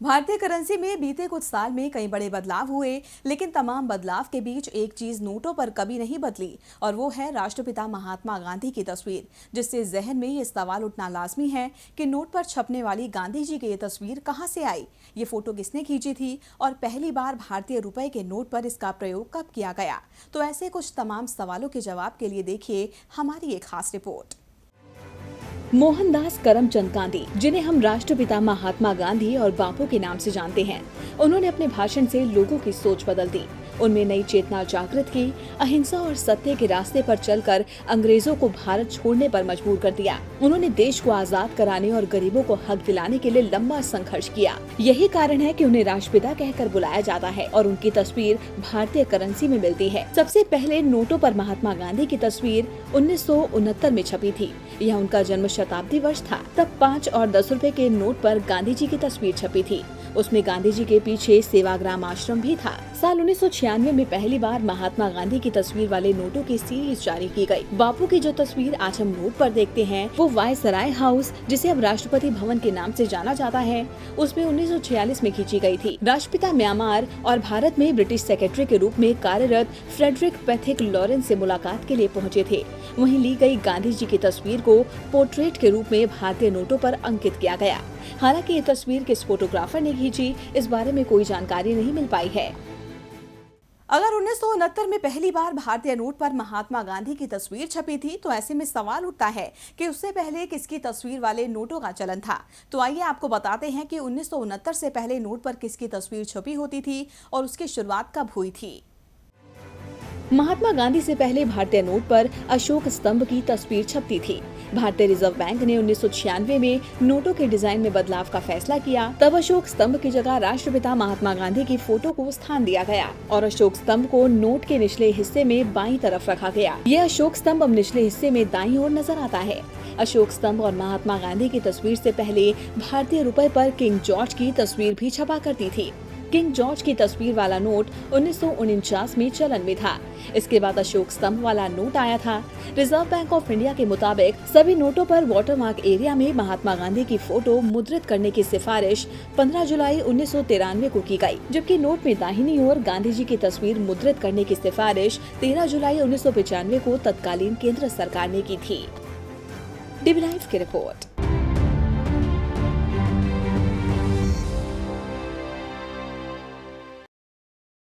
भारतीय करेंसी में बीते कुछ साल में कई बड़े बदलाव हुए, लेकिन तमाम बदलाव के बीच एक चीज नोटों पर कभी नहीं बदली और वो है राष्ट्रपिता महात्मा गांधी की तस्वीर, जिससे जहन में ये सवाल उठना लाजमी है कि नोट पर छपने वाली गांधी जी की ये तस्वीर कहां से आई, ये फोटो किसने खींची थी और पहली बार भारतीय रुपए के नोट पर इसका प्रयोग कब किया गया। तो ऐसे कुछ तमाम सवालों के जवाब के लिए देखिए हमारी एक खास रिपोर्ट। मोहनदास करमचंद गांधी, जिन्हें हम राष्ट्रपिता महात्मा गांधी और बापू के नाम से जानते हैं, उन्होंने अपने भाषण से लोगों की सोच बदल दी। उनमें नई चेतना जागृत की, अहिंसा और सत्य के रास्ते पर चलकर अंग्रेजों को भारत छोड़ने पर मजबूर कर दिया। उन्होंने देश को आजाद कराने और गरीबों को हक दिलाने के लिए लंबा संघर्ष किया। यही कारण है कि उन्हें राष्ट्रपिता कहकर बुलाया जाता है और उनकी तस्वीर भारतीय करेंसी में मिलती है। सबसे पहले नोटों पर महात्मा गांधी की तस्वीर 1969 में छपी थी। यह उनका जन्म शताब्दी वर्ष था। तब 5 और 10 रुपए के नोट पर गांधी जी की तस्वीर छपी थी। उसमें गांधी जी के पीछे सेवाग्राम आश्रम भी था। साल 1996 में पहली बार महात्मा गांधी की तस्वीर वाले नोटों की सीरीज जारी की गई। बापू की जो तस्वीर आज हम नोट पर देखते हैं, वो वायसराय हाउस, जिसे अब राष्ट्रपति भवन के नाम से जाना जाता है, उसमें 1946 में खींची गई थी। राष्ट्रपिता म्यांमार और भारत में ब्रिटिश सेक्रेटरी के रूप में कार्यरत फ्रेडरिक पैथिक लॉरेंस से मुलाकात के लिए पहुँचे थे। वहीं ली गई गांधी जी की तस्वीर को पोर्ट्रेट के रूप में भारतीय नोटों पर अंकित किया गया। हालांकि ये तस्वीर किस फोटोग्राफर ने खींची, इस बारे में कोई जानकारी नहीं मिल पाई है। अगर 1969 में पहली बार भारतीय नोट पर महात्मा गांधी की तस्वीर छपी थी, तो ऐसे में सवाल उठता है कि उससे पहले किसकी तस्वीर वाले नोटों का चलन था। तो आइए आपको बताते हैं कि 1969 से पहले नोट पर किसकी तस्वीर छपी होती थी और उसकी शुरुआत कब हुई थी। महात्मा गांधी से पहले भारतीय नोट पर अशोक स्तंभ की तस्वीर छपती थी। भारतीय रिजर्व बैंक ने 1996 में नोटों के डिजाइन में बदलाव का फैसला किया। तब अशोक स्तंभ की जगह राष्ट्रपिता महात्मा गांधी की फोटो को स्थान दिया गया और अशोक स्तंभ को नोट के निचले हिस्से में बाईं तरफ रखा गया। यह अशोक स्तंभ अब निचले हिस्से में दाईं ओर नजर आता है। अशोक स्तंभ और महात्मा गांधी की तस्वीर से पहले भारतीय रुपए पर किंग जॉर्ज की तस्वीर भी छपा करती थी। किंग जॉर्ज की तस्वीर वाला नोट 1949 में चलन में था। इसके बाद अशोक स्तंभ वाला नोट आया था। रिजर्व बैंक ऑफ इंडिया के मुताबिक सभी नोटों पर वाटरमार्क एरिया में महात्मा गांधी की फोटो मुद्रित करने की सिफारिश 15 जुलाई 1993 को की गई, जबकि नोट में दाहिनी ओर गांधी जी की तस्वीर मुद्रित करने की सिफारिश 13 जुलाई 1995 को तत्कालीन केंद्र सरकार ने की थी। डीबी लाइव की रिपोर्ट।